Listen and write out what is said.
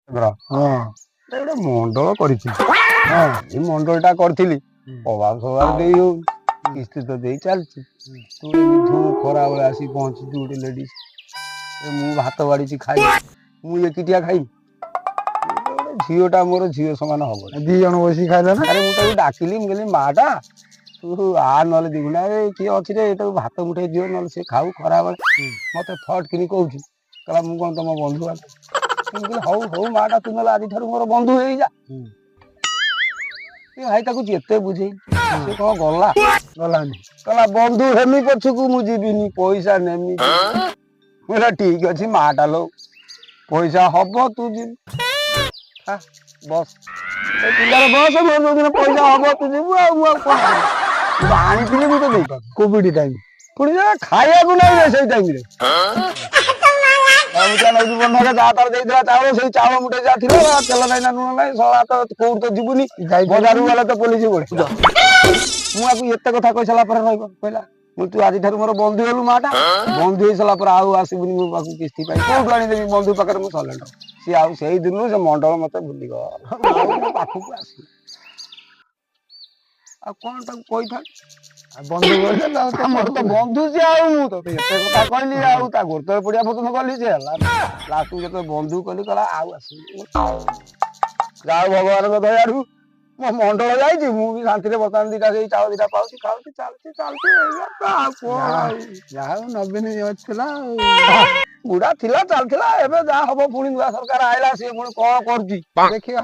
ଗୋଟେ ମଣ୍ଡଳ କରିଥିଲି। ଏଇ ମଣ୍ଡଳଟା କରିଥିଲି ଅଭାବ ସଭାବ ଦେଇ ହଉ କିସ୍ତି ତ ଦେଇ ଚାଲିଛି। ତୁ ଏମିତି ଖରା ବେଳେ ଆସିକି ପହଞ୍ଚିଛୁ ଗୋଟେ ଲେଡିସ୍ ମୁଁ ଭାତ ବାଢିଛି ଖାଇ ମୁଁ ଏକିଟିଆ ଖାଇବି। ଗୋଟେ ଝିଅଟା ମୋର ଝିଅ ସମାନ ହବ। 2 ଜଣ ବସିକି ଖାଇଲେ ନା? ଆରେ ମୁଁ ତାକୁ ଡାକିଲି ମୁଁ କହିଲି ମାଟା ତୁ ଆ ନହେଲେ ଦିଗୁନା କିଏ ଅଛି ରେ ତାକୁ ଭାତ ମୁଠେଇ ଦିଅ ନହେଲେ ସେ ଖାଉ ଖରାବେଳେ। ମତେ ଫଟ୍ କିନି କହୁଛି କହିଲା ମୁଁ କଣ ତମ ବନ୍ଧୁ ବାନ୍ଧବ? ମୁଁ କହିଲି ହଉ ହଉ ମାଟା ତୁ ନହେଲେ ଆଜିଠାରୁ ମୋର ବନ୍ଧୁ ହେଇଯା। ଭାଇ ତାକୁ ଯେତେ ବୁଝେଇ ସେ କଣ ଗଲାନି। କହିଲା ବନ୍ଧୁ ହେମି ପଛକୁ ମୁଁ ଯିବିନି ପଇସା ନେମି। ମୁଁ କହିଲି ଠିକ ଅଛି ମାଟା ଲୋ ପଇସା ହବ ତୁ ଯିବୁ ବସ ଏ ପିଲାର ବସ ମୋର ଯୋଉଦିନ ପଇସା ହବ ତୁ ଯିବୁ ଆଉ ମୁଁ ଆଉ କଣ କରିବି? ମୁଁ ତ ଆଣିଥିଲି ମୁଁ ତ ଦେଇପାରୁନି। କୋଭିଡ ଟାଇମ ପୁଣି ଖାଇବାକୁ ନାହିଁ ରେ ସେଇ ଟାଇମରେ। ଯାହା ତାର ଦେଇଥିଲା ଚାଉଳ ସେଇ ଚାଉଳ ମୁଠେ ଯାହା ଥିଲା ତେଲ ନାହିଁ ନା ଲୁଣ ନାହିଁ ଶଳା ତ କୋଉଠି ତ ଯିବୁନି ବଜାରକୁ ଗଲେ ତ ପୋଲିସ ଗୋଡେ। ମୁଁ ଆକୁ ଏତେ କଥା କହିସାରିଲା ପରେ ରହିବ କହିଲା ମୁଁ ତୁ ଆଜିଠାରୁ ମୋର ବନ୍ଧୁ ହେଲୁ ମାଟା ବନ୍ଧୁ ହେଇ ସାରିଲା ପରେ ଆଉ ଆସିବୁନି ମୋ ପାଖକୁ କିସ୍ତି ପାଇଁ କୋଉଠୁ ଆଣିଦେବି ବନ୍ଧୁ ପାଖରେ ମୁଁ ସଇଲେଣ୍ଟ। ସିଏ ଆଉ ସେଇ ଦିନରୁ ସେ ମଣ୍ଡଳ ମତେ ଭୁଲିଗଲା ଆଉ ମୋ ପାଖକୁ ଆସିନି। ଆଉ କଣ ତାକୁ କହିଥାନ୍ତି? ବନ୍ଧୁ ଆମର ତ ବନ୍ଧୁ ସିଏ ଆଉ ମୁଁ ତତେ ଏତେ କଥା କହିଲି ଆଉ ତା ଗୋଡ଼ ତଳେ ପଡିଆ ପର୍ଯ୍ୟନ୍ତ ଗଲି ସେ ହେଲା ଲାଷ୍ଟକୁ ଯେତେବେଳେ ବନ୍ଧୁ କଲି କହିଲା ଆଉ ଆସିବି। ଯାହା ହଉ ଭଗବାନଙ୍କ ଦୟାରୁ ମୋ ମଣ୍ଡଳ ଯାଇଛି ମୁଁ ବି ଶାନ୍ତିରେ ବର୍ତ୍ତମାନ ଦିଟା ସେଇ ଚାଉଳ ଦିଟା ପାଉଛି ଖାଉଛି ଚାଲିଛି ଏଇଆ ତ ଆଉ କଣ ଆଉ। ଯାହା ହଉ ନବୀନ ଥିଲା ଆଉ। ବୁଢା ଥିଲା ଚାଲିଥିଲା ଏବେ ଯାହା ହବ ପୁଣି ନୂଆ ସରକାର ଆଇଲା ସିଏ ପୁଣି କଣ କରୁଛି ଦେଖିବା।